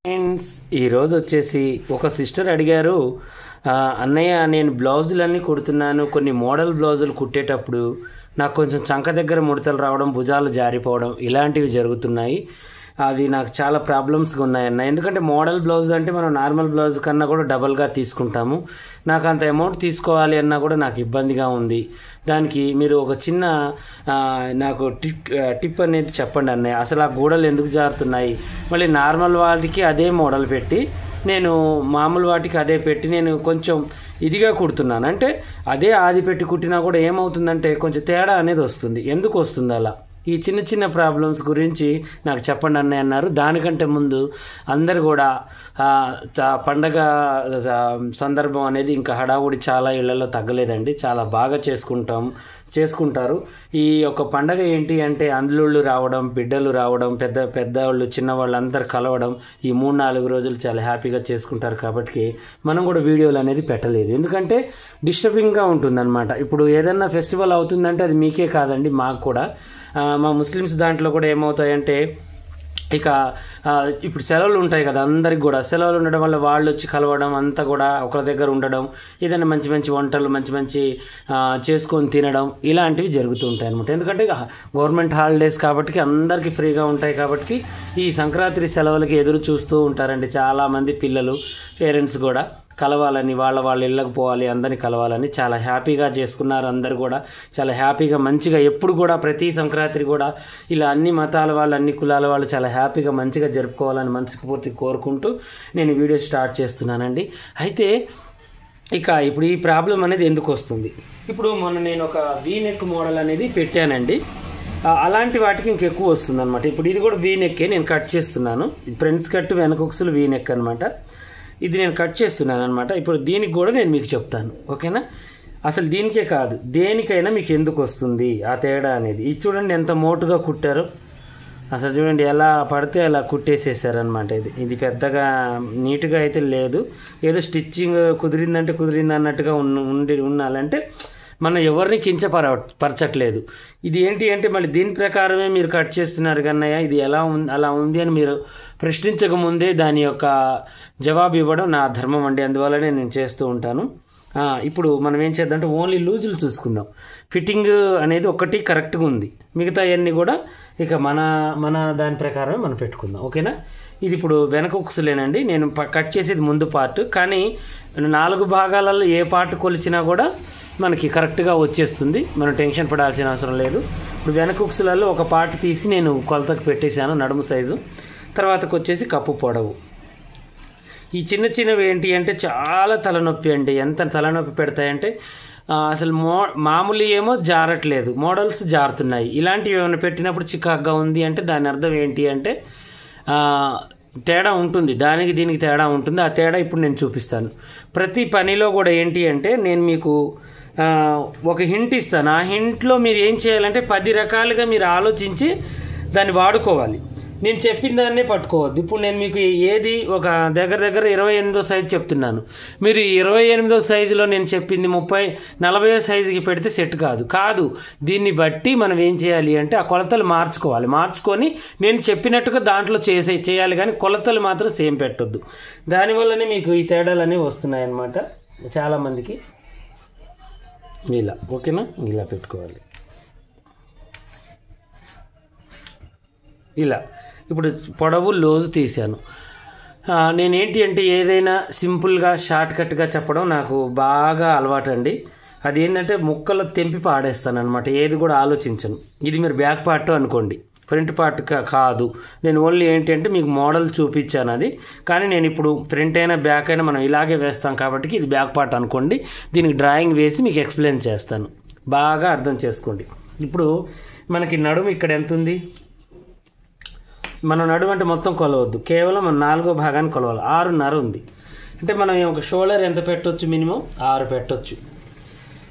Friends ఈరోజు వచ్చేసి ఒక సిస్టర్ అడిగారు, అన్నయ్య నేను బ్లౌజులన్నీ కుడుతున్నాను, కొన్ని మోడల్ బ్లౌజులు కుట్టేటప్పుడు నాకు కొంచెం చంక దగ్గర ముడతలు రావడం, భుజాలు జారిపోవడం ఇలాంటివి జరుగుతున్నాయి. అది నాకు చాలా ప్రాబ్లమ్స్గా ఉన్నాయన్న. ఎందుకంటే మోడల్ బ్లౌజ్ అంటే మనం నార్మల్ బ్లౌజ్ కన్నా కూడా డబల్గా తీసుకుంటాము. నాకు అంత అమౌంట్ తీసుకోవాలి అన్నా కూడా నాకు ఇబ్బందిగా ఉంది. దానికి మీరు ఒక చిన్న నాకు టిప్ అనేది చెప్పండి అన్నయ్య. అసలు ఆ గూడలు ఎందుకు జారుతున్నాయి, మళ్ళీ నార్మల్ వాటికి అదే మోడల్ పెట్టి నేను మామూలు వాటికి అదే పెట్టి నేను కొంచెం ఇదిగా కుడుతున్నాను. అంటే అదే ఆది పెట్టి కుట్టినా కూడా ఏమవుతుందంటే కొంచెం తేడా అనేది వస్తుంది. ఎందుకు వస్తుంది అలా? ఈ చిన్న చిన్న ప్రాబ్లమ్స్ గురించి నాకు చెప్పండి అన్నయ్య అన్నారు. దానికంటే ముందు అందరు కూడా పండగ సందర్భం అనేది ఇంకా హడావుడి చాలా ఇళ్లలో తగ్గలేదండి. చాలా బాగా చేసుకుంటారు. ఈ యొక్క పండగ ఏంటి అంటే అందులోళ్ళు రావడం, బిడ్డలు రావడం, పెద్దవాళ్ళు చిన్నవాళ్ళు అందరు కలవడం, ఈ 3-4 రోజులు చాలా హ్యాపీగా చేసుకుంటారు. కాబట్టి మనం కూడా వీడియోలు అనేది పెట్టలేదు, ఎందుకంటే డిస్టర్బింగ్గా ఉంటుందన్నమాట. ఇప్పుడు ఏదన్నా ఫెస్టివల్ అవుతుందంటే అది మీకే కాదండి, మాకు కూడా. మా ముస్లిమ్స్ దాంట్లో కూడా ఏమవుతాయంటే ఇక ఇప్పుడు సెలవులు ఉంటాయి కదా, అందరికి కూడా సెలవులు ఉండడం వల్ల వాళ్ళు వచ్చి కలవడం, అంతా కూడా ఒకరి దగ్గర ఉండడం, ఏదైనా మంచి మంచి వంటలు మంచి చేసుకొని తినడం ఇలాంటివి జరుగుతూ ఉంటాయి అనమాట. ఎందుకంటే గవర్నమెంట్ హాలిడేస్ కాబట్టి అందరికీ ఫ్రీగా ఉంటాయి. కాబట్టి ఈ సంక్రాంతి సెలవులకి ఎదురు చూస్తూ ఉంటారండి చాలామంది పిల్లలు, పేరెంట్స్ కూడా కలవాలని, వాళ్ళ ఇళ్ళకు పోవాలి, అందరినీ కలవాలని చాలా హ్యాపీగా చేసుకున్నారు. అందరు కూడా చాలా హ్యాపీగా మంచిగా ఎప్పుడు కూడా ప్రతి సంక్రాంతి కూడా ఇలా అన్ని మతాల వాళ్ళు, అన్ని కులాల వాళ్ళు చాలా హ్యాపీగా మంచిగా జరుపుకోవాలని మనసుకు పూర్తిగా కోరుకుంటూ నేను వీడియో స్టార్ట్ చేస్తున్నానండి. అయితే ఇక ఇప్పుడు ఈ ప్రాబ్లం అనేది ఎందుకు వస్తుంది? ఇప్పుడు నేను ఒక వీ నెక్ మోడల్ అనేది పెట్టానండి. అలాంటి వాటికి ఇంకెక్కువ వస్తుంది అనమాట. ఇప్పుడు ఇది కూడా వీ నెక్కే, నేను కట్ చేస్తున్నాను. ఫ్రంట్స్ కట్, వెనకొక్సులు వీ నెక్ అనమాట. ఇది నేను కట్ చేస్తున్నాను అనమాట. ఇప్పుడు దీనికి కూడా నేను మీకు చెప్తాను, ఓకేనా? అసలు దీనికే కాదు, దేనికైనా మీకు ఎందుకు వస్తుంది ఆ తేడా అనేది. ఇది చూడండి ఎంత మోటుగా కుట్టారో, అసలు చూడండి ఎలా పడితే అలా కుట్టేసేసారనమాట. ఇది పెద్దగా నీట్గా అయితే లేదు. ఏదో స్టిచ్చింగ్ కుదిరిందంటే కుదిరింది అన్నట్టుగా ఉండాలంటే మనం ఎవరిని కించపరచట్లేదు. ఇది ఏంటి అంటే మళ్ళీ దీని ప్రకారమే మీరు కట్ చేస్తున్నారు కన్నయ్య, ఇది అలా ఉంది అని మీరు ప్రశ్నించకముందే దాని యొక్క జవాబు ఇవ్వడం నా ధర్మం అండి. అందువల్లనే నేను చేస్తూ ఉంటాను. ఇప్పుడు మనం ఏం చేద్దామంటే ఓన్లీ లూజులు చూసుకుందాం. ఫిట్టింగ్ అనేది ఒకటి కరెక్ట్గా ఉంది, మిగతా అన్నీ కూడా ఇక మన దాని ప్రకారమే మనం పెట్టుకుందాం, ఓకేనా? ఇది ఇప్పుడు వెనక ఉక్సులేనండి. నేను కట్ చేసేది ముందు పార్ట్, కానీ 4 భాగాలలో ఏ పార్ట్ కొలిచినా కూడా మనకి కరెక్ట్గా వచ్చేస్తుంది. మనం టెన్షన్ పడాల్సిన అవసరం లేదు. ఇప్పుడు వెనక ఉక్సులలో ఒక పార్ట్ తీసి నేను కొలతకు పెట్టేశాను, నడుము సైజు. తర్వాతకు వచ్చేసి కప్పు పొడవు. ఈ చిన్నవి ఏంటి అంటే చాలా తలనొప్పి అండి. ఎంత తలనొప్పి పెడతాయంటే అసలు మామూలు ఏమో జారట్లేదు, మోడల్స్ జారుతున్నాయి. ఇలాంటివి ఏమైనా పెట్టినప్పుడు చికాగ్గా ఉంది అంటే దాని అర్థం ఏంటి అంటే తేడా ఉంటుంది, దానికి దీనికి తేడా ఉంటుంది. ఆ తేడా ఇప్పుడు నేను చూపిస్తాను. ప్రతి పనిలో కూడా ఏంటి అంటే నేను మీకు ఒక హింట్ ఇస్తాను. ఆ హింట్లో మీరు ఏం చేయాలంటే 10 రకాలుగా మీరు ఆలోచించి దాన్ని వాడుకోవాలి. నేను చెప్పిన దాన్నే పట్టుకోవద్దు. ఇప్పుడు నేను మీకు ఏది ఒక దగ్గర 28వ సైజు చెప్తున్నాను, మీరు 28వ సైజులో నేను చెప్పింది 40 సైజుకి పెడితే సెట్ కాదు. దీన్ని బట్టి మనం ఏం చేయాలి అంటే ఆ కొలతలు మార్చుకొని నేను చెప్పినట్టుగా దాంట్లో చేయాలి, కానీ కొలతలు మాత్రం సేమ్ పెట్టొద్దు. దానివల్లనే మీకు ఈ తేడాలు అనేవి వస్తున్నాయి అన్నమాట చాలామందికి. ఇలా ఓకేనా, ఇలా పెట్టుకోవాలి. ఇలా ఇప్పుడు పొడవు లోజు తీశాను. నేనేంటి అంటే ఏదైనా సింపుల్గా షార్ట్ కట్గా చెప్పడం నాకు బాగా అలవాటు అండి. అదేంటంటే ముక్కలు తెంపి పాడేస్తాను అనమాట, ఏది కూడా ఆలోచించను. ఇది మీరు బ్యాక్ పార్ట్ అనుకోండి, ఫ్రంట్ పార్ట్ కాదు. నేను ఓన్లీ ఏంటి అంటే మీకు మోడల్ చూపించాను అది, కానీ నేను ఇప్పుడు ఫ్రంట్ అయినా బ్యాక్ అయినా మనం ఇలాగే వేస్తాం కాబట్టి ఇది బ్యాక్ పార్ట్ అనుకోండి. దీనికి డ్రాయింగ్ వేసి మీకు ఎక్స్ప్లెయిన్ చేస్తాను, బాగా అర్థం చేసుకోండి. ఇప్పుడు మనకి నడుము ఇక్కడ ఎంత ఉంది? మనం నడుము అంటే మొత్తం కొలవద్దు, కేవలం మనం 4వ భాగాన్ని కొలవాలి. 6.5 ఉంది అంటే మనం ఒక షోల్డర్ ఎంత పెట్టవచ్చు? మినిమం 6 పెట్టవచ్చు.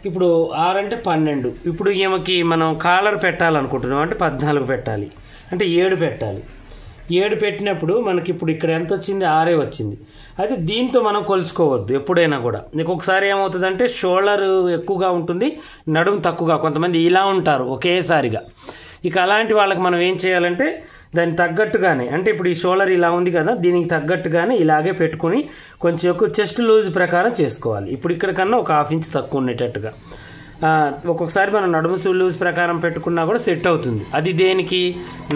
ఇప్పుడు 6 అంటే 12. ఇప్పుడు ఈమెకి మనం కాలర్ పెట్టాలనుకుంటున్నాం అంటే 14 పెట్టాలి, అంటే 7 పెట్టాలి. 7 పెట్టినప్పుడు మనకి ఇప్పుడు ఇక్కడ ఎంత వచ్చింది? 6 వచ్చింది. అయితే దీంతో మనం కొలుచుకోవద్దు ఎప్పుడైనా కూడా. నీకు ఒకసారి ఏమవుతుందంటే షోల్డర్ ఎక్కువగా ఉంటుంది, నడుము తక్కువగా. కొంతమంది ఇలా ఉంటారు ఒకేసారిగా. ఇక అలాంటి వాళ్ళకి మనం ఏం చేయాలంటే దానికి తగ్గట్టుగానే, అంటే ఇప్పుడు ఈ షోల్డర్ ఇలా ఉంది కదా, దీనికి తగ్గట్టుగానే ఇలాగే పెట్టుకుని కొంచెం ఎక్కువ చెస్ట్ లూజ్ ప్రకారం చేసుకోవాలి. ఇప్పుడు ఇక్కడ కన్నా ఒక 1/2 ఇంచ్ తక్కువ ఉండేటట్టుగా. ఒక్కొక్కసారి మనం నడుము లూజ్ ప్రకారం పెట్టుకున్నా కూడా సెట్ అవుతుంది. అది దేనికి,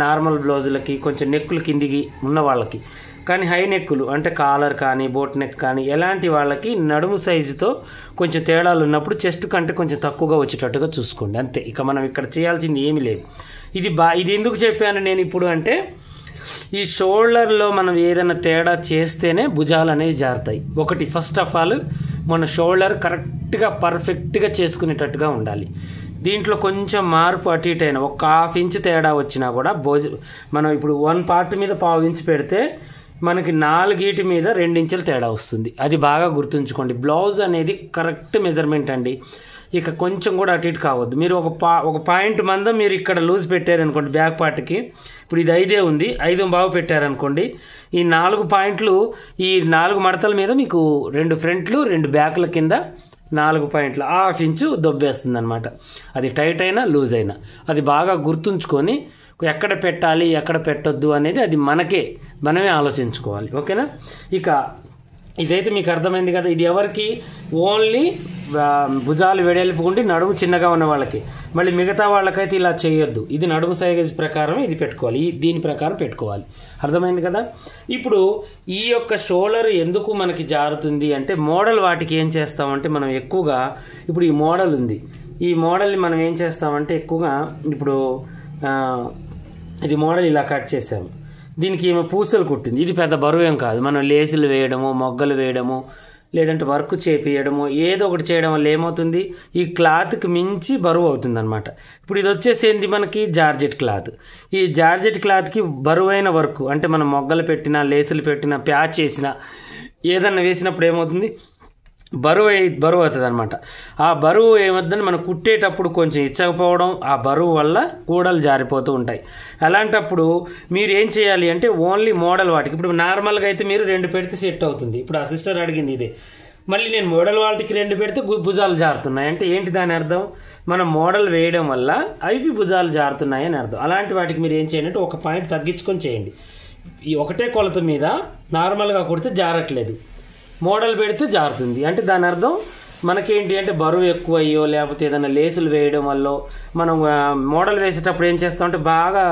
నార్మల్ బ్లౌజులకి, కొంచెం నెక్కులు కిందికి ఉన్న వాళ్ళకి. కానీ హై నెక్కులు అంటే కాలర్ కానీ బోట్ నెక్ కానీ ఎలాంటి వాళ్ళకి నడుము సైజుతో కొంచెం తేడాలు ఉన్నప్పుడు చెస్ట్ కంటే కొంచెం తక్కువగా వచ్చేటట్టుగా చూసుకోండి. అంతే, ఇక మనం ఇక్కడ చేయాల్సింది ఏమీ లేదు. ఇది ఎందుకు చెప్పాను నేను ఇప్పుడు అంటే, ఈ షోల్డర్లో మనం ఏదైనా తేడా చేస్తేనే భుజాలు అనేవి జారుతాయి. ఒకటి, ఫస్ట్ ఆఫ్ ఆల్ మన షోల్డర్ కరెక్ట్గా పర్ఫెక్ట్గా చేసుకునేటట్టుగా ఉండాలి. దీంట్లో కొంచెం మార్పు అటు ఇటు అయినా, ఒక 1/2 ఇంచ్ తేడా వచ్చినా కూడా మనం ఇప్పుడు 1 పార్ట్ మీద 1/2 ఇంచ్ పెడితే మనకి 4 మీద 2 ఇంచుల తేడా వస్తుంది. అది బాగా గుర్తుంచుకోండి. బ్లౌజ్ అనేది కరెక్ట్ మెజర్మెంట్ అండి. ఇక కొంచెం కూడా అటు ఇటు కావద్దు. మీరు ఒక పాయింట్ మందం మీరు ఇక్కడ లూజ్ పెట్టారనుకోండి బ్యాక్ పార్ట్కి, ఇప్పుడు ఇది 5 ఉంది, 5 పెట్టారనుకోండి, ఈ 4 పాయింట్లు, ఈ 4 మడతల మీద మీకు 2 ఫ్రంట్లు 2 బ్యాక్ల కింద 4 పాయింట్లు 1/2 ఇంచు దొబ్బేస్తుంది అనమాట. అది టైట్ అయినా లూజ్ అయినా అది బాగా గుర్తుంచుకొని ఎక్కడ పెట్టాలి ఎక్కడ పెట్టొద్దు అనేది అది మనమే ఆలోచించుకోవాలి. ఓకేనా? ఇక ఇదైతే మీకు అర్థమైంది కదా. ఇది ఎవరికి, ఓన్లీ భుజాలు వెడల్పుకుంటే నడుము చిన్నగా ఉన్న వాళ్ళకి. మళ్ళీ మిగతా వాళ్ళకైతే ఇలా చేయొద్దు. ఇది నడుము సైజ్ ప్రకారం ఇది పెట్టుకోవాలి, దీని ప్రకారం పెట్టుకోవాలి. అర్థమైంది కదా. ఇప్పుడు ఈ యొక్క షోల్డర్ ఎందుకు మనకి జారుతుంది అంటే, మోడల్ వాటికి ఏం చేస్తామంటే, మనం ఎక్కువగా ఇప్పుడు ఈ మోడల్ ఉంది, ఈ మోడల్ని మనం ఏం చేస్తామంటే ఎక్కువగా ఇప్పుడు ఇది మోడల్ ఇలా కట్ చేసాము, దీనికి ఏమో పూసలు కుట్టింది, ఇది పెద్ద బరువు ఏం కాదు. మనం లేసులు వేయడము, మొగ్గలు వేయడము, లేదంటే వర్క్ చేపియడము, ఏదో ఒకటి చేయడం వల్ల ఏమవుతుంది, ఈ క్లాత్కి మించి బరువు అవుతుంది అనమాట. ఇప్పుడు ఇది వచ్చేసేంది మనకి జార్జెట్ క్లాత్. ఈ జార్జెట్ క్లాత్కి బరువైన వర్క్ అంటే మనం మొగ్గలు పెట్టినా, లేసులు పెట్టినా, ప్యాచ్ చేసినా, ఏదన్నా వేసినప్పుడు ఏమవుతుంది, బరువు అవుతుంది అనమాట. ఆ బరువు ఏమవుతుందని మనం కుట్టేటప్పుడు కొంచెం ఇచ్చకపోవడం, ఆ బరువు వల్ల కూడలు జారిపోతూ ఉంటాయి. అలాంటప్పుడు మీరు ఏం చేయాలి అంటే, ఓన్లీ మోడల్ వాటికి, ఇప్పుడు నార్మల్గా అయితే మీరు 2 పెడితే సెట్ అవుతుంది. ఇప్పుడు ఆ సిస్టర్ అడిగింది ఇదే, మళ్ళీ నేను మోడల్ వాటికి 2 పెడితే భుజాలు జారుతున్నాయి అంటే ఏంటి దాని అర్థం, మనం మోడల్ వేయడం వల్ల అవి భుజాలు జారుతున్నాయి అని అర్థం. అలాంటి వాటికి మీరు ఏం చేయండి అంటే, ఒక పాయింట్ తగ్గించుకొని చేయండి. ఈ ఒకటే కొలత మీద నార్మల్గా కుడితే జారట్లేదు, మోడల్ పెడితే జారుతుంది అంటే దాని అర్థం మనకేంటి అంటే, బరువు ఎక్కువ అయ్యో లేకపోతే ఏదైనా లేసులు వేయడం వల్ల మనం మోడల్ వేసేటప్పుడు ఏం చేస్తామంటే బాగా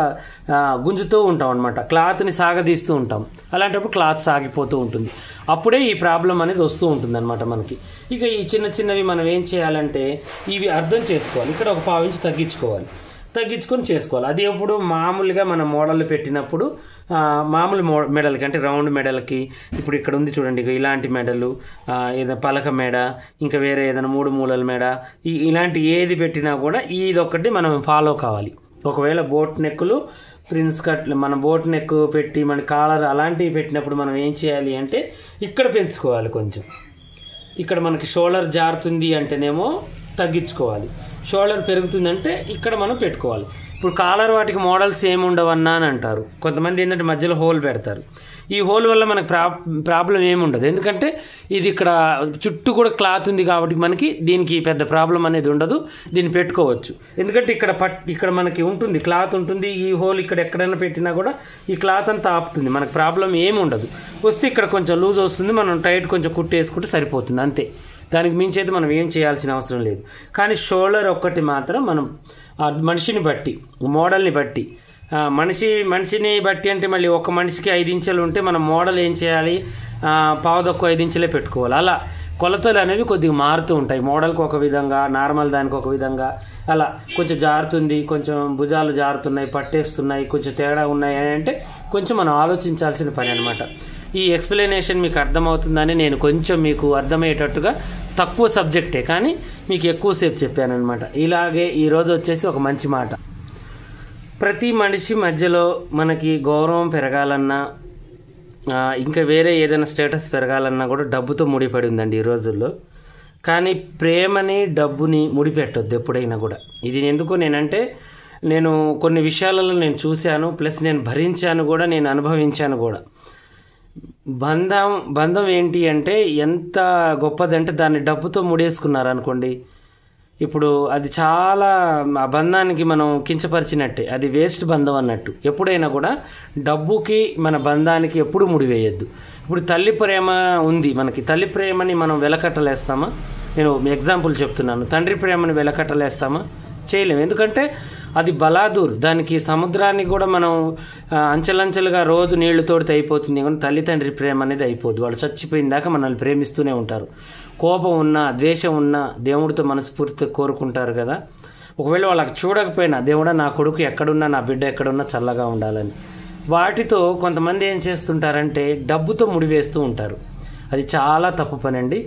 గుంజుతూ ఉంటాం అనమాట, క్లాత్ని సాగదీస్తూ ఉంటాం. అలాంటప్పుడు క్లాత్ సాగిపోతూ ఉంటుంది, అప్పుడే ఈ ప్రాబ్లం అనేది వస్తూ ఉంటుంది అనమాట మనకి. ఇక ఈ చిన్నవి మనం ఏం చేయాలంటే ఇవి అర్థం చేసుకోవాలి. ఇక్కడ ఒక 1/2 ఇంచ్ తగ్గించుకొని చేసుకోవాలి. అది ఎప్పుడు మామూలుగా మనం మోడల్ పెట్టినప్పుడు మామూలు మెడల్కి అంటే రౌండ్ మెడల్కి, ఇప్పుడు ఇక్కడ ఉంది చూడండి, ఇలాంటి మెడలు, ఏదైనా పలక మెడ, ఇంకా వేరే ఏదైనా 3 మూలల మెడ, ఇలాంటి ఏది పెట్టినా కూడా ఇదొక్కటి మనం ఫాలో కావాలి. ఒకవేళ బోట్ నెక్కులు, ప్రిన్స్ కట్లు, మన బోట్ నెక్ పెట్టి మన కాలర్ అలాంటివి పెట్టినప్పుడు మనం ఏం చేయాలి అంటే, ఇక్కడ పెంచుకోవాలి కొంచెం. ఇక్కడ మనకి షోల్డర్ జారుతుంది అంటేనేమో తగ్గించుకోవాలి, షోల్డర్ పెరుగుతుందంటే ఇక్కడ మనం పెట్టుకోవాలి. ఇప్పుడు కాలర్ వాటికి మోడల్స్ ఏమి ఉండవన్నా అని అంటారు కొంతమంది, ఏంటంటే మధ్యలో హోల్ పెడతారు. ఈ హోల్ వల్ల మనకు ప్రాబ్లం ఏముండదు, ఎందుకంటే ఇది ఇక్కడ చుట్టూ కూడా క్లాత్ ఉంది కాబట్టి మనకి దీనికి పెద్ద ప్రాబ్లం అనేది ఉండదు, దీన్ని పెట్టుకోవచ్చు. ఎందుకంటే ఇక్కడ మనకి ఉంటుంది, క్లాత్ ఉంటుంది, ఈ హోల్ ఇక్కడ ఎక్కడైనా పెట్టినా కూడా ఈ క్లాత్ అంతా ఆపుతుంది, మనకు ప్రాబ్లం ఏమి ఉండదు. వస్తే ఇక్కడ కొంచెం లూజ్ వస్తుంది, మనం టైట్ కొంచెం కుట్టేసుకుంటే సరిపోతుంది అంతే. దానికి మించి అయితే మనం ఏం చేయాల్సిన అవసరం లేదు. కానీ షోల్డర్ ఒక్కటి మాత్రం మనం మనిషిని బట్టి, మోడల్ని బట్టి, మనిషిని బట్టి అంటే మళ్ళీ ఒక మనిషికి 5 ఇంచులు ఉంటే మనం మోడల్ ఏం చేయాలి, 1/4 5 ఇంచులే పెట్టుకోవాలి. అలా కొలతలు అనేవి కొద్దిగా మారుతూ ఉంటాయి. మోడల్కి ఒక విధంగా, నార్మల్ దానికి ఒక విధంగా, అలా కొంచెం జారుతుంది, కొంచెం భుజాలు జారుతున్నాయి, పట్టేస్తున్నాయి, కొంచెం తేడా ఉన్నాయి అని అంటే కొంచెం మనం ఆలోచించాల్సిన పని అనమాట. ఈ ఎక్స్ప్లెనేషన్ మీకు అర్థమవుతుందని నేను కొంచెం మీకు అర్థమయ్యేటట్టుగా తక్కువ సబ్జెక్టే కానీ మీకు ఎక్కువసేపు చెప్పానమాట. ఇలాగే ఈరోజు వచ్చేసి ఒక మంచి మాట, ప్రతి మనిషి మధ్యలో మనకి గౌరవం పెరగాలన్నా, ఇంకా వేరే ఏదైనా స్టేటస్ పెరగాలన్నా కూడా డబ్బుతో ముడిపడి ఉందండి ఈ రోజుల్లో. కానీ ప్రేమని, డబ్బుని ముడిపెట్టొద్దు ఎప్పుడైనా కూడా. ఇది ఎందుకు నేనంటే, నేను కొన్ని విషయాలలో నేను చూశాను, ప్లస్ నేను భరించాను కూడా, నేను అనుభవించాను కూడా. బంధం ఏంటి అంటే ఎంత గొప్పదంటే, దాన్ని డబ్బుతో ముడేసుకున్నారు అనుకోండి, ఇప్పుడు అది చాలా ఆ బంధానికి మనం కించపరిచినట్టే, అది వేస్ట్ బంధం అన్నట్టు. ఎప్పుడైనా కూడా డబ్బుకి మన బంధానికి ఎప్పుడు ముడివేయద్దు. ఇప్పుడు తల్లి ప్రేమ ఉంది మనకి, తల్లి ప్రేమని మనం వెలకట్టలేస్తామా? నేను ఎగ్జాంపుల్ చెప్తున్నాను. తండ్రి ప్రేమని వెలకట్టలేస్తామా? చేయలేము. ఎందుకంటే అది బలాదూర్, దానికి సముద్రాన్ని కూడా మనం అంచెలంచెలుగా రోజు నీళ్లు తోడితే అయిపోతుంది, కానీ తల్లి తండ్రి ప్రేమ అనేది అయిపోద్ది. వాళ్ళు చచ్చిపోయిన దాకా మనల్ని ప్రేమిస్తూనే ఉంటారు. కోపం ఉన్నా ద్వేషం ఉన్నా దేవుడితో మనస్ఫూర్తిగా కోరుకుంటారు కదా. ఒకవేళ వాళ్ళకి చూడకపోయినా, దేవుడా నా కొడుకు ఎక్కడున్నా, నా బిడ్డ ఎక్కడున్నా చల్లగా ఉండాలని. వాటితో కొంతమంది ఏం చేస్తుంటారంటే డబ్బుతో ముడివేస్తూ ఉంటారు. అది చాలా తప్పు పని అండి.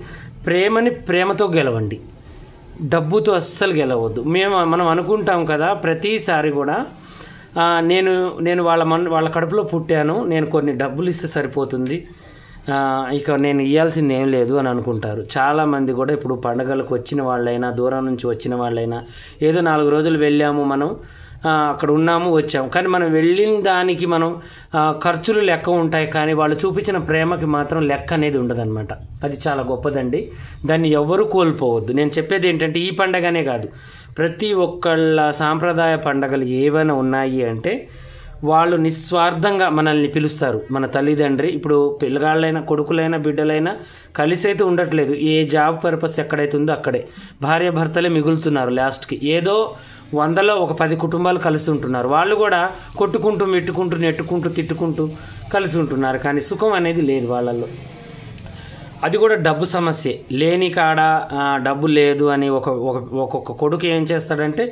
ప్రేమని ప్రేమతో గెలవండి, డబ్బుతో అస్సలు గెలవద్దు. మనం అనుకుంటాం కదా ప్రతిసారి కూడా నేను వాళ్ళ కడుపులో పుట్టాను, నేను కొన్ని డబ్బులు ఇస్తే సరిపోతుంది, ఇక నేను ఇవ్వాల్సింది ఏం లేదు అని అనుకుంటారు. చాలామంది కూడా ఇప్పుడు పండగలకు వచ్చిన వాళ్ళైనా, దూరం నుంచి వచ్చిన వాళ్ళైనా, ఏదో 4 రోజులు వెళ్ళాము, మనం అక్కడ ఉన్నాము వచ్చాము, కానీ మనం వెళ్ళిన దానికి మనం ఖర్చులు లెక్క ఉంటాయి, కానీ వాళ్ళు చూపించిన ప్రేమకి మాత్రం లెక్క అనేది ఉండదన్నమాట. అది చాలా గొప్పదండి, దాన్ని ఎవ్వరూ కోల్పోవద్దు. నేను చెప్పేది ఏంటంటే ఈ పండగనే కాదు, ప్రతి ఒక్కళ్ళ సాంప్రదాయ పండగలు ఏవైనా ఉన్నాయి అంటే వాళ్ళు నిస్వార్థంగా మనల్ని పిలుస్తారు. మన తల్లిదండ్రి ఇప్పుడు పిల్లగాళ్ళైనా కొడుకులైనా బిడ్డలైనా కలిసి అయితే ఉండట్లేదు. ఏ జాబ్ పర్పస్ ఎక్కడైతే ఉందో అక్కడే భార్య భర్తలే మిగులుతున్నారు. లాస్ట్కి ఏదో 100లో ఒక 10 కుటుంబాలు కలిసి ఉంటున్నారు. వాళ్ళు కూడా కొట్టుకుంటూ మెట్టుకుంటూ నెట్టుకుంటూ తిట్టుకుంటూ కలిసి ఉంటున్నారు, కానీ సుఖం అనేది లేదు వాళ్ళల్లో. అది కూడా డబ్బు సమస్యే. లేని కాడ డబ్బు లేదు అని ఒక్కొక్క కొడుకు ఏం చేస్తాడంటే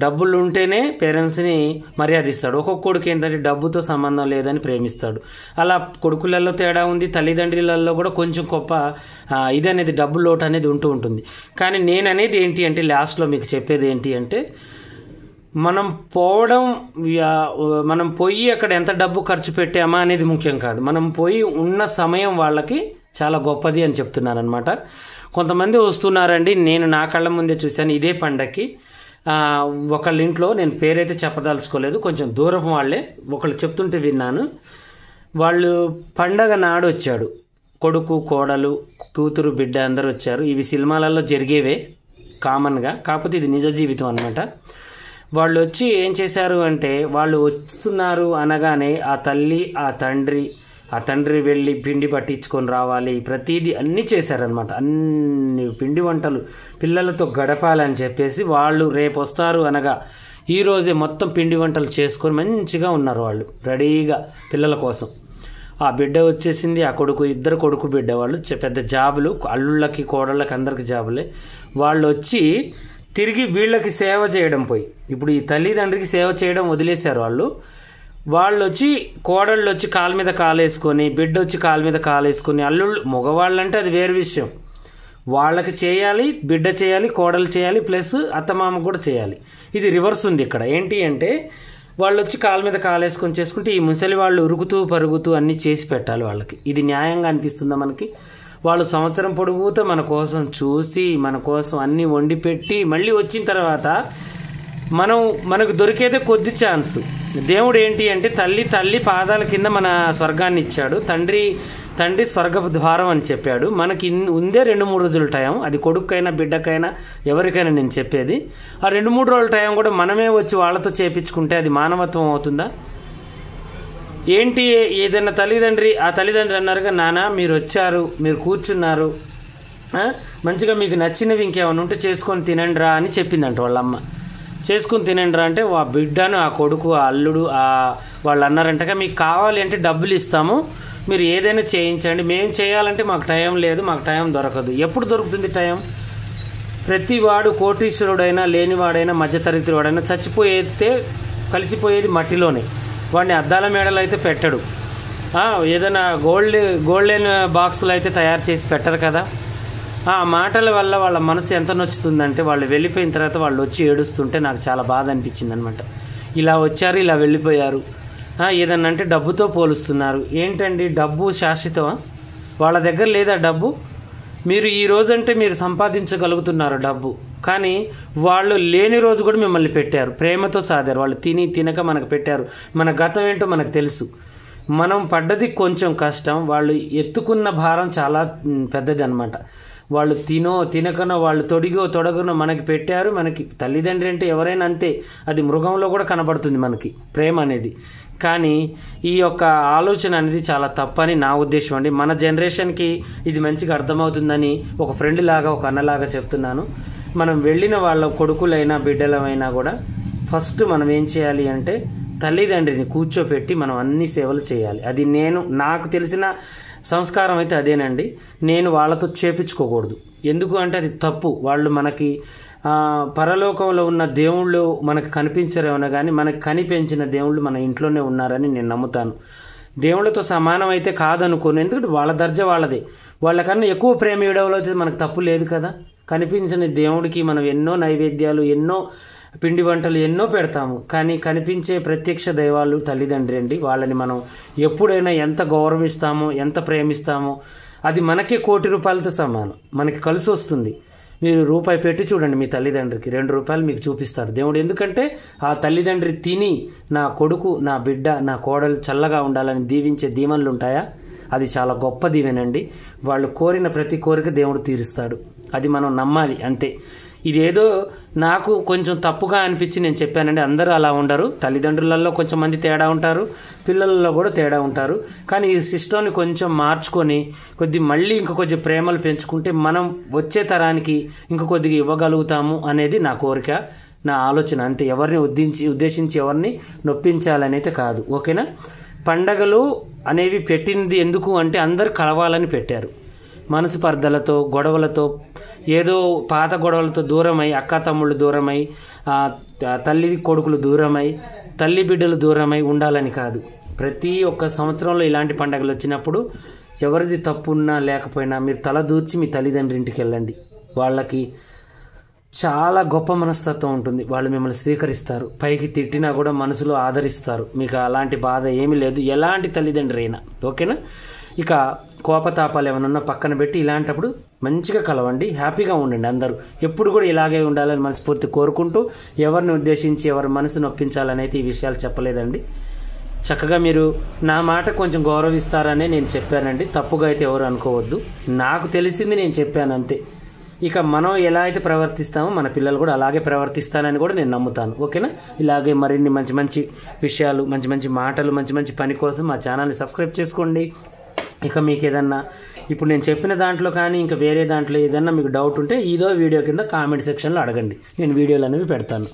డబ్బులు ఉంటేనే పేరెంట్స్ని మర్యాద ఇస్తాడు. ఒక్కొక్క కొడుకు ఏంటంటే డబ్బుతో సంబంధం లేదని ప్రేమిస్తాడు. అలా కొడుకులలో తేడా ఉంది, తల్లిదండ్రులలో కూడా కొంచెం గొప్ప ఇది అనేది డబ్బు లోటు అనేది ఉంటూ ఉంటుంది. కానీ నేను అనేది ఏంటి అంటే లాస్ట్లో మీకు చెప్పేది ఏంటి అంటే మనం పోయి అక్కడ ఎంత డబ్బు ఖర్చు పెట్టామా అనేది ముఖ్యం కాదు, మనం పోయి ఉన్న సమయం వాళ్ళకి చాలా గొప్పది అని చెప్తున్నాను అనమాట. కొంతమంది వస్తున్నారండి, నేను నా కళ్ళ ముందే చూశాను. ఇదే పండగకి ఒకళ్ళ ఇంట్లో, నేను పేరైతే చెప్పదలుచుకోలేదు, కొంచెం దూరపు వాళ్ళే, ఒకళ్ళు చెప్తుంటే విన్నాను. వాళ్ళు పండగ నాడు వచ్చాడు, కొడుకు కోడలు కూతురు బిడ్డ అందరూ వచ్చారు. ఇవి సినిమాలలో జరిగేవే కామన్గా, కాకపోతే ఇది నిజ జీవితం అనమాట. వాళ్ళు వచ్చి ఏం చేశారు అంటే వాళ్ళు వస్తున్నారు అనగానే ఆ తల్లి ఆ తండ్రి వెళ్ళి పిండి పట్టించుకొని రావాలి, ప్రతిదీ అన్నీ చేశారనమాట. అన్ని పిండి వంటలు పిల్లలతో గడపాలని చెప్పేసి వాళ్ళు రేపు వస్తారు అనగా ఈరోజే మొత్తం పిండి వంటలు చేసుకొని మంచిగా ఉన్నారు వాళ్ళు రెడీగా పిల్లల కోసం. ఆ బిడ్డ వచ్చేసింది, ఆ ఇద్దరు కొడుకు బిడ్డ వాళ్ళు పెద్ద జాబులు, అల్లుళ్ళకి కోడళ్ళకి అందరికి జాబులే. వాళ్ళు వచ్చి తిరిగి వీళ్ళకి సేవ చేయడం పోయి, ఇప్పుడు ఈ తల్లిదండ్రికి సేవ చేయడం వదిలేశారు వాళ్ళు వచ్చి కోడళ్ళు వచ్చి కాలు మీద కాలేసుకొని, బిడ్డ వచ్చి కాలు మీద కాలేసుకొని, అల్లుళ్ళు మగవాళ్ళంటే అది వేరే విషయం, వాళ్ళకి చేయాలి, బిడ్డ చేయాలి, కోడలు చేయాలి, ప్లస్ అత్తమామ కూడా చేయాలి. ఇది రివర్స్ ఉంది ఇక్కడ. ఏంటి అంటే వాళ్ళు వచ్చి కాలు మీద కాలేసుకొని చేసుకుంటే ఈ ముసలి వాళ్ళు ఉరుకుతూ పరుగుతూ అన్నీ చేసి పెట్టాలి వాళ్ళకి. ఇది న్యాయంగా అనిపిస్తుందా మనకి? వాళ్ళు సంవత్సరం పొడుగుతో మన కోసం చూసి మన కోసం అన్నీ వండి పెట్టి మళ్ళీ వచ్చిన తర్వాత మనకు దొరికేదే కొద్ది ఛాన్స్. దేవుడు ఏంటి అంటే తల్లి పాదాల కింద మన స్వర్గాన్ని ఇచ్చాడు, తండ్రి స్వర్గపు ద్వారం అని చెప్పాడు. మనకి ఉందే 2-3 రోజుల టైం, అది కొడుకైనా బిడ్డకైనా ఎవరికైనా నేను చెప్పేది. ఆ 2-3 రోజుల టైం కూడా మనమే వచ్చి వాళ్ళతో చేపించుకుంటే అది మానవత్వం అవుతుందా? ఏంటి ఏదైనా ఆ తల్లిదండ్రి అన్నారుగా, నాన్న మీరు వచ్చారు, మీరు కూర్చున్నారు, మంచిగా మీకు నచ్చినవి ఇంకేమైనా ఉంటే చేసుకొని తినండి రా అని చెప్పిందంట వాళ్ళమ్మ. చేసుకుని తినండి రా అంటే ఆ బిడ్డను, ఆ కొడుకు, ఆ అల్లుడు వాళ్ళు అన్నారంటగా, మీకు కావాలి అంటే డబ్బులు ఇస్తాము, మీరు ఏదైనా చేయించండి, మేము చేయాలంటే మాకు టైం లేదు, మాకు టైం దొరకదు. ఎప్పుడు దొరుకుతుంది టైం? ప్రతివాడు కోటీశ్వరుడైనా లేనివాడైనా మధ్యతరగతి వాడైనా కలిసిపోయేది మట్టిలోనే. వాడిని అద్దాల మేడలు అయితే పెట్టడు, ఏదైనా గోల్డెన్ బాక్సులు అయితే తయారు చేసి పెట్టరు కదా. ఆ మాటల వల్ల వాళ్ళ మనసు ఎంత నొచ్చుతుందంటే వాళ్ళు వెళ్ళిపోయిన తర్వాత వాళ్ళు వచ్చి ఏడుస్తుంటే నాకు చాలా బాధ అనిపించింది అనమాట. ఇలా వచ్చారు, ఇలా వెళ్ళిపోయారు, ఏదన్నా అంటే డబ్బుతో పోలుస్తున్నారు. ఏంటండి డబ్బు శాశ్వతమా? వాళ్ళ దగ్గర లేదా డబ్బు? మీరు ఈ రోజంటే మీరు సంపాదించగలుగుతున్నారు డబ్బు, కానీ వాళ్ళు లేని రోజు కూడా మిమ్మల్ని పెట్టారు, ప్రేమతో సాధారు. వాళ్ళు తినక మనకు పెట్టారు. మన గతం ఏంటో మనకు తెలుసు. మనం పడ్డది కొంచెం కష్టం, వాళ్ళు ఎత్తుకున్న భారం చాలా పెద్దది అనమాట. వాళ్ళు తినకనో వాళ్ళు తొడగనో మనకి పెట్టారు. మనకి తల్లిదండ్రి అంటే ఎవరైనా అంతే, అది మృగంలో కూడా కనబడుతుంది మనకి ప్రేమ అనేది. కానీ ఈ యొక్క ఆలోచన అనేది చాలా తప్పని నా ఉద్దేశం అండి. మన జనరేషన్కి ఇది మంచిగా అర్థమవుతుందని ఒక ఫ్రెండ్ లాగా, ఒక అన్నలాగా చెప్తున్నాను. మనం వెళ్ళిన వాళ్ళ కొడుకులైనా బిడ్డలమైనా కూడా ఫస్ట్ మనం ఏం చేయాలి అంటే తల్లిదండ్రిని కూర్చోపెట్టి మనం అన్ని సేవలు చేయాలి. అది నాకు తెలిసిన సంస్కారం అయితే అదేనండి. నేను వాళ్ళతో చేపించుకోకూడదు. ఎందుకు అంటే అది తప్పు. వాళ్ళు మనకి పరలోకంలో ఉన్న దేవుళ్ళు మనకు కనిపించరేమో కానీ మనకు కనిపించిన దేవుళ్ళు మన ఇంట్లోనే ఉన్నారని నేను నమ్ముతాను. దేవుళ్ళతో సమానం అయితే కాదనుకోను, ఎందుకంటే వాళ్ళ దర్జా వాళ్ళదే. వాళ్ళకన్నా ఎక్కువ ప్రేమ ఇవ్వడంలో అయితే మనకు తప్పు లేదు కదా. కనిపించిన దేవుడికి మనం ఎన్నో నైవేద్యాలు, ఎన్నో పిండి వంటలు ఎన్నో పెడతాము. కానీ కనిపించే ప్రత్యక్ష దైవాలు తల్లిదండ్రి అండి. వాళ్ళని మనం ఎప్పుడైనా ఎంత గౌరవిస్తామో, ఎంత ప్రేమిస్తామో అది మనకే ₹1,00,00,000తో సమానం. మనకి కలిసి వస్తుంది. మీరు రూపాయి పెట్టి చూడండి మీ తల్లిదండ్రికి, ₹2 మీకు చూపిస్తాడు దేవుడు. ఎందుకంటే ఆ తల్లిదండ్రి తిని నా కొడుకు, నా బిడ్డ, నా కోడలు చల్లగా ఉండాలని దీవించే దీవెనలు ఉంటాయా? అది చాలా గొప్ప దీవెనండి. వాళ్ళు కోరిన ప్రతి కోరిక దేవుడు తీరుస్తాడు. అది మనం నమ్మాలి అంతే. ఇదేదో నాకు కొంచెం తప్పుగా అనిపించి నేను చెప్పానండి. అందరూ అలా ఉండరు. తల్లిదండ్రులలో కొంచెం మంది తేడా ఉంటారు, పిల్లలలో కూడా తేడా ఉంటారు. కానీ ఈ సిస్టమ్ని కొంచెం మార్చుకొని మళ్ళీ కొంచెం ప్రేమలు పెంచుకుంటే మనం వచ్చే తరానికి కొద్దిగా ఇవ్వగలుగుతాము అనేది నా కోరిక, నా ఆలోచన అంతే. ఎవరిని ఉద్దేశించి ఎవరిని నొప్పించాలని అయితే కాదు. ఓకేనా? పండగలు అనేవి పెట్టింది ఎందుకు అంటే అందరూ కలవాలని పెట్టారు. మనసు పర్దలతో, గొడవలతో, ఏదో పాత గొడవలతో దూరమై, అక్క తమ్ముళ్ళు దూరమై, తల్లి కొడుకులు దూరమై, తల్లి బిడ్డలు దూరమై ఉండాలని కాదు. ప్రతి ఒక్క సంవత్సరంలో ఇలాంటి పండుగలు వచ్చినప్పుడు ఎవరిది తప్పున్నా లేకపోయినా మీరు తల దూర్చి మీ తల్లిదండ్రి ఇంటికి వెళ్ళండి. వాళ్ళకి చాలా గొప్ప మనస్తత్వం ఉంటుంది. వాళ్ళు మిమ్మల్ని స్వీకరిస్తారు. పైకి తిట్టినా కూడా మనసులో ఆదరిస్తారు. మీకు అలాంటి బాధ ఏమీ లేదు, ఎలాంటి తల్లిదండ్రి అయినా. ఓకేనా? ఇక కోపతాపాలు ఏమైనా పక్కన పెట్టి ఇలాంటప్పుడు మంచిగా కలవండి, హ్యాపీగా ఉండండి. అందరూ ఎప్పుడు కూడా ఇలాగే ఉండాలని మనస్ఫూర్తి కోరుకుంటూ, ఎవరిని ఉద్దేశించి ఎవరి మనసు నొప్పించాలని అయితే ఈ విషయాలు చెప్పలేదండి. చక్కగా మీరు నా మాట కొంచెం గౌరవిస్తారనే నేను చెప్పానండి. తప్పుగా అయితే ఎవరు అనుకోవద్దు. నాకు తెలిసింది నేను చెప్పాను అంతే. ఇక మనం ఎలా అయితే ప్రవర్తిస్తామో మన పిల్లలు కూడా అలాగే ప్రవర్తిస్తానని కూడా నేను నమ్ముతాను. ఓకేనా? ఇలాగే మరిన్ని మంచి మంచి విషయాలు, మంచి మంచి మాటలు, మంచి మంచి పని కోసం మా ఛానల్ని సబ్స్క్రైబ్ చేసుకోండి. ఇక మీకు ఏదన్నా ఇప్పుడు నేను చెప్పిన దాంట్లో కానీ ఇంకా వేరే దాంట్లో ఏదన్నా మీకు డౌట్ ఉంటే ఇదో వీడియో కింద కామెంట్ సెక్షన్లో అడగండి. నేను వీడియోలు అనేవి పెడతాను.